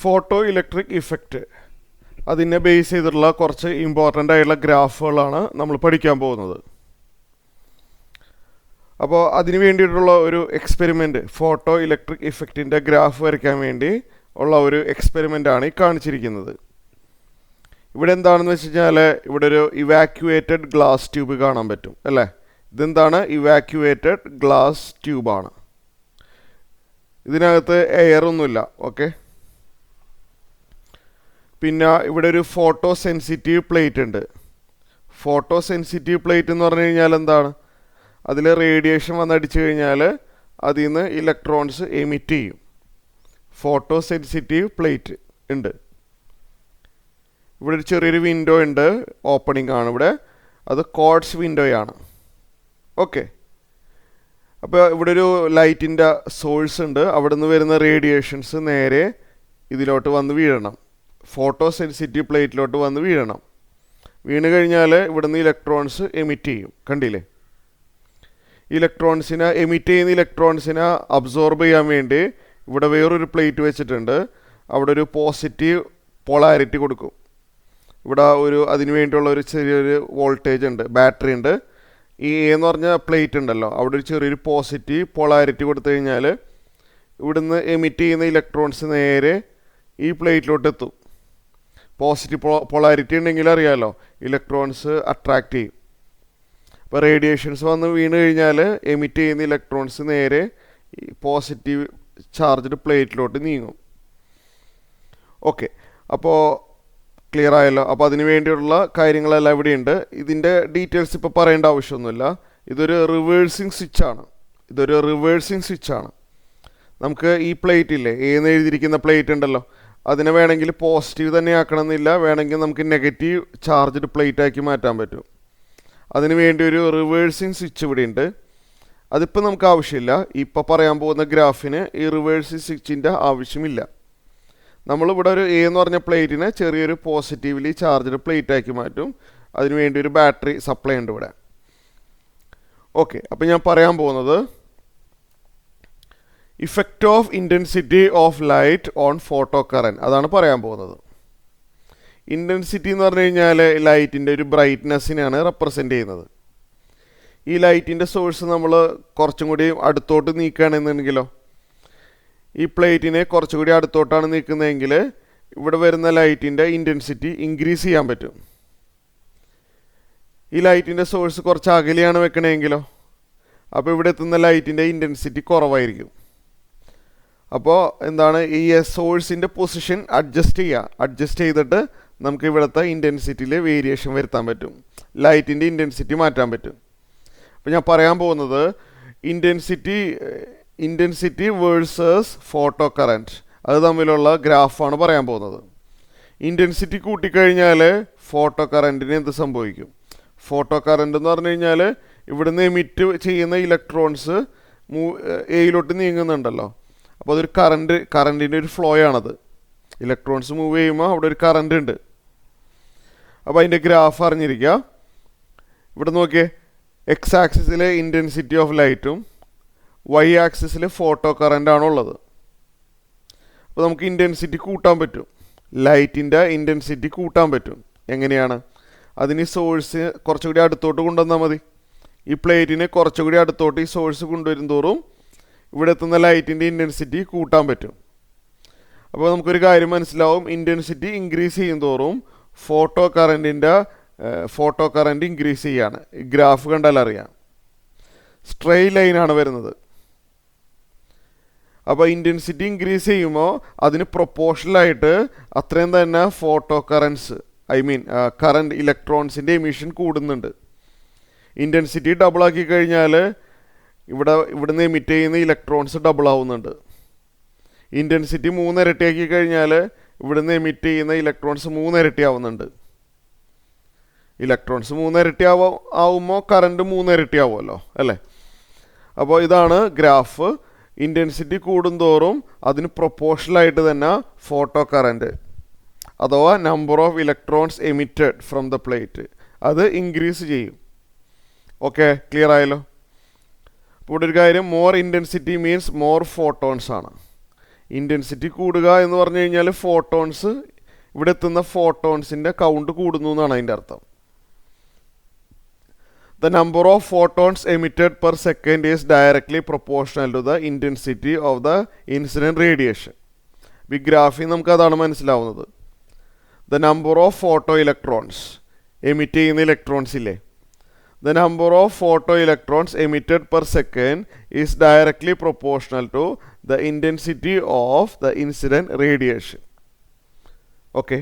Photo electric effect അതിനെ base ചെയ്തിട്ടുള്ള കുറച്ച് ഇമ്പോർട്ടൻ്റ് ആയിട്ടുള്ള ഗ്രാഫുകളാണ് നമ്മൾ പഠിക്കാൻ പോകുന്നത്. അപ്പോൾ അതിന് വേണ്ടിയിട്ടുള്ള ഒരു എക്സ്പെരിമെൻറ്റ്, ഫോട്ടോ ഇലക്ട്രിക് ഇഫക്റ്റിൻ്റെ ഗ്രാഫ് വരയ്ക്കാൻ വേണ്ടി ഉള്ള ഒരു എക്സ്പെരിമെൻ്റാണ് ഈ കാണിച്ചിരിക്കുന്നത്. ഇവിടെ എന്താണെന്ന് വെച്ച് കഴിഞ്ഞാൽ ഇവിടെ ഒരു ഇവാക്യുവേറ്റഡ് ഗ്ലാസ് ട്യൂബ് കാണാൻ പറ്റും അല്ലേ. ഇതെന്താണ്? ഇവാക്യുവേറ്റഡ് ഗ്ലാസ് ട്യൂബാണ്. ഇതിനകത്ത് എയർ ഒന്നുമില്ല. ഓക്കെ, പിന്നെ ഇവിടെ ഒരു ഫോട്ടോ സെൻസിറ്റീവ് പ്ലേറ്റ് ഉണ്ട്. ഫോട്ടോ സെൻസിറ്റീവ് പ്ലേറ്റ് എന്ന് പറഞ്ഞു കഴിഞ്ഞാൽ എന്താണ്? അതിൽ റേഡിയേഷൻ വന്നടിച്ചു കഴിഞ്ഞാൽ അതിൽ നിന്ന് ഇലക്ട്രോൺസ് എമിറ്റ് ചെയ്യും. ഫോട്ടോ സെൻസിറ്റീവ് പ്ലേറ്റ് ഉണ്ട്. ഇവിടെ ഒരു ചെറിയൊരു വിൻഡോ ഉണ്ട്, ഓപ്പണിംഗ് ആണ് ഇവിടെ. അത് ക്വാർട്സ് വിൻഡോയാണ്. ഓക്കെ, അപ്പോൾ ഇവിടെ ഒരു ലൈറ്റിൻ്റെ സോഴ്സ് ഉണ്ട്. അവിടെ നിന്ന് വരുന്ന റേഡിയേഷൻസ് നേരെ ഇതിലോട്ട് വന്ന് വീഴണം, ഫോട്ടോ സെൻസിറ്റീവ് പ്ലേറ്റിലോട്ട് വന്ന് വീഴണം. വീണ് കഴിഞ്ഞാൽ ഇവിടുന്ന് ഇലക്ട്രോൺസ് എമിറ്റ് ചെയ്യും. കണ്ടില്ലേ? ഇലക്ട്രോൺസിനെ എമിറ്റ് ചെയ്യുന്ന ഇലക്ട്രോൺസിനെ അബ്സോർബ് ചെയ്യാൻ വേണ്ടി ഇവിടെ വേറൊരു പ്ലേറ്റ് വെച്ചിട്ടുണ്ട്. അവിടെ ഒരു പോസിറ്റീവ് പൊളാരിറ്റി കൊടുക്കും. ഇവിടെ അതിന് വേണ്ടിയുള്ള ഒരു ചെറിയൊരു വോൾട്ടേജ് ഉണ്ട്, ബാറ്ററി ഉണ്ട്. ഈ എന്ന് പറഞ്ഞ പ്ലേറ്റ് ഉണ്ടല്ലോ, അവിടെ ഒരു ചെറിയൊരു പോസിറ്റീവ് പൊളാരിറ്റി കൊടുത്തു കഴിഞ്ഞാൽ ഇവിടുന്ന് എമിറ്റ് ചെയ്യുന്ന ഇലക്ട്രോൺസ് നേരെ ഈ പ്ലേറ്റിലോട്ട് എത്തും. പോസിറ്റീവ് പൊളാരിറ്റി ഉണ്ടെങ്കിൽ അറിയാമല്ലോ, ഇലക്ട്രോൺസ് അട്രാക്റ്റ് ചെയ്യും. അപ്പോൾ റേഡിയേഷൻസ് വന്ന് വീണ് കഴിഞ്ഞാൽ എമിറ്റ് ചെയ്യുന്ന ഇലക്ട്രോൺസ് നേരെ ഈ പോസിറ്റീവ് ചാർജ്ഡ് പ്ലേറ്റിലോട്ട് നീങ്ങും. ഓക്കെ, അപ്പോൾ ക്ലിയർ ആയല്ലോ. അപ്പോൾ അതിന് വേണ്ടിയുള്ള കാര്യങ്ങളെല്ലാം ഇവിടെയുണ്ട്. ഇതിൻ്റെ ഡീറ്റെയിൽസ് ഇപ്പോൾ പറയേണ്ട ആവശ്യമൊന്നുമില്ല. ഇതൊരു റിവേഴ്സിങ് സ്വിച്ചാണ്. നമുക്ക് ഈ പ്ലേറ്റ് ഇല്ലേ, ഏന്ന് എഴുതിയിരിക്കുന്ന പ്ലേറ്റ് ഉണ്ടല്ലോ, അതിനെ വേണമെങ്കിൽ പോസിറ്റീവ് തന്നെ ആക്കണമെന്നില്ല, വേണമെങ്കിൽ നമുക്ക് നെഗറ്റീവ് ചാർജ്ഡ് പ്ലേറ്റ് ആക്കി മാറ്റാൻ പറ്റും. അതിന് വേണ്ടി ഒരു റിവേഴ്സിങ് സ്വിച്ച് ഇവിടെ ഉണ്ട്. അതിപ്പോൾ നമുക്ക് ആവശ്യമില്ല. ഇപ്പോൾ പറയാൻ പോകുന്ന ഗ്രാഫിന് ഈ റിവേഴ്സിങ് സ്വിച്ചിൻ്റെ ആവശ്യമില്ല. നമ്മളിവിടെ ഒരു എ എന്ന് പറഞ്ഞ പ്ലേറ്റിനെ ചെറിയൊരു പോസിറ്റീവ്ലി ചാർജ്ഡ് പ്ലേറ്റ് ആക്കി മാറ്റും. അതിനുവേണ്ടി ഒരു ബാറ്ററി സപ്ലൈ ഉണ്ട് ഇവിടെ. ഓക്കെ, അപ്പോൾ ഞാൻ പറയാൻ പോകുന്നത് effect of intensity of light on photo current, അതാണ് പറയാൻ പോകുന്നത്. ഇൻറ്റൻസിറ്റി എന്ന് പറഞ്ഞു കഴിഞ്ഞാൽ ലൈറ്റിൻ്റെ ഒരു ബ്രൈറ്റ്നെസ്സിനെയാണ് റെപ്രസെൻ്റ് ചെയ്യുന്നത്. ഈ ലൈറ്റിൻ്റെ സോഴ്സ് നമ്മൾ കുറച്ചും കൂടി അടുത്തോട്ട് നീക്കുകയാണെന്നുണ്ടെങ്കിലോ, ഈ പ്ലേറ്റിനെ കുറച്ചുകൂടി അടുത്തോട്ടാണ് നീക്കുന്നതെങ്കിൽ ഇവിടെ വരുന്ന ലൈറ്റിൻ്റെ ഇൻറ്റൻസിറ്റി ഇൻക്രീസ് ചെയ്യാൻ പറ്റും. ഈ ലൈറ്റിൻ്റെ സോഴ്സ് കുറച്ച് അകലെയാണ് വെക്കണമെങ്കിലോ, അപ്പോൾ ഇവിടെ എത്തുന്ന ലൈറ്റിൻ്റെ ഇൻറ്റൻസിറ്റി കുറവായിരിക്കും. അപ്പോൾ എന്താണ്, ഈ സോഴ്സിൻ്റെ പൊസിഷൻ അഡ്ജസ്റ്റ് ചെയ്തിട്ട് നമുക്ക് ഇവിടുത്തെ ഇൻറ്റൻസിറ്റിയിൽ വേരിയേഷൻ വരുത്താൻ പറ്റും, ലൈറ്റിൻ്റെ ഇൻറ്റൻസിറ്റി മാറ്റാൻ പറ്റും. അപ്പോൾ ഞാൻ പറയാൻ പോകുന്നത് ഇൻറ്റൻസിറ്റി വേഴ്സസ് ഫോട്ടോ കറൻറ്റ്, അത് തമ്മിലുള്ള ഗ്രാഫാണ് പറയാൻ പോകുന്നത്. ഇൻറ്റൻസിറ്റി കൂട്ടിക്കഴിഞ്ഞാൽ ഫോട്ടോ കറൻറ്റിന് എന്ത് സംഭവിക്കും? ഫോട്ടോ കറൻറ്റ് എന്ന് പറഞ്ഞു കഴിഞ്ഞാൽ ഇവിടുന്ന് എമിറ്റ് ചെയ്യുന്ന ഇലക്ട്രോൺസ് എയിലോട്ട് നീങ്ങുന്നുണ്ടല്ലോ, അപ്പോൾ അതൊരു കറൻറ്റിൻ്റെ ഒരു ഫ്ലോ ആണത്. ഇലക്ട്രോൺസ് മൂവ് ചെയ്യുമ്പോൾ അവിടെ ഒരു കറൻറ്റ് ഉണ്ട്. അപ്പോൾ അതിൻ്റെ ഗ്രാഫ് അറിഞ്ഞിരിക്കുക. ഇവിടെ നോക്കിയേ, എക്സ് ആക്സിസിലെ ഇൻറ്റൻസിറ്റി ഓഫ് ലൈറ്റും വൈ ആക്സിസിൽ ഫോട്ടോ കറൻ്റാണുള്ളത്. അപ്പോൾ നമുക്ക് ഇൻറ്റൻസിറ്റി കൂട്ടാൻ പറ്റും, ലൈറ്റിൻ്റെ ഇൻറ്റൻസിറ്റി കൂട്ടാൻ പറ്റും. എങ്ങനെയാണ്? അതിന് സോഴ്സ് കുറച്ചുകൂടി അടുത്തോട്ട് കൊണ്ടുവന്നാൽ മതി. ഈ പ്ലേറ്റിനെ കുറച്ചുകൂടി അടുത്തോട്ട് ഈ സോഴ്സ് കൊണ്ടുവരും തോറും ഇവിടെ എത്തുന്ന ലൈറ്റിൻ്റെ ഇൻറ്റൻസിറ്റി കൂട്ടാൻ പറ്റും. അപ്പോൾ നമുക്കൊരു കാര്യം മനസ്സിലാവും, ഇൻറ്റൻസിറ്റി ഇൻക്രീസ് ചെയ്യും തോറും ഫോട്ടോ കറൻറ്റ് ഇൻക്രീസ് ചെയ്യാണ്. ഈ ഗ്രാഫ് കണ്ടാൽ അറിയാം, സ്ട്രെയിറ്റ് ലൈനാണ് വരുന്നത്. അപ്പോൾ ഇൻറ്റൻസിറ്റി ഇൻക്രീസ് ചെയ്യുമ്പോൾ അതിന് പ്രൊപ്പോർഷണലായിട്ട് അത്രയും തന്നെ ഫോട്ടോ കറൻറ്റ് ഇലക്ട്രോൺസിൻ്റെ എമിഷൻ കൂടുന്നുണ്ട്. ഇൻറ്റൻസിറ്റി ഡബിൾ ആക്കി കഴിഞ്ഞാൽ ഇവിടുന്ന് എമിറ്റ് ചെയ്യുന്ന ഇലക്ട്രോൺസ് ഡബിൾ ആവുന്നുണ്ട്. ഇൻറ്റൻസിറ്റി 3 ഇരട്ടിയാക്കി കഴിഞ്ഞാൽ ഇവിടുന്ന് എമിറ്റ് ചെയ്യുന്ന ഇലക്ട്രോൺസ് 3 ഇരട്ടി ആവുന്നുണ്ട്. ഇലക്ട്രോൺസ് 3 ഇരട്ടി ആവുമ്പോൾ കറൻറ്റ് 3 ഇരട്ടി ആവുമല്ലോ അല്ലേ. അപ്പോൾ ഇതാണ് ഗ്രാഫ്. ഇൻറ്റൻസിറ്റി കൂടുന്തോറും അതിന് പ്രൊപ്പോർഷണലായിട്ട് തന്നെ ഫോട്ടോ കറൻറ്റ് അഥവാ number of electrons emitted from the plate അത് ഇൻക്രീസ് ചെയ്യും. ഓക്കെ, ക്ലിയർ ആയല്ലോ. ഇപ്പോൾ ഇവിടെ ഒരു കാര്യം, more intensity means more photons ആണ്. ഇൻറ്റൻസിറ്റി കൂടുക എന്ന് പറഞ്ഞു കഴിഞ്ഞാൽ ഫോട്ടോൺസ് ഇവിടെ എത്തുന്ന ഫോട്ടോൺസിൻ്റെ കൗണ്ട് കൂടുന്നു എന്നാണ് അതിൻ്റെ അർത്ഥം. The number of photons emitted per second is directly proportional to the intensity of the incident radiation. ഈ ഗ്രാഫിൽ നമുക്ക് അതാണ് മനസ്സിലാവുന്നത്. The number of photoelectrons emit ചെയ്യുന്ന ഇലക്ട്രോൺസ് ഇല്ലേ, the number of photoelectrons emitted per second is directly proportional to the intensity of the incident radiation. Okay.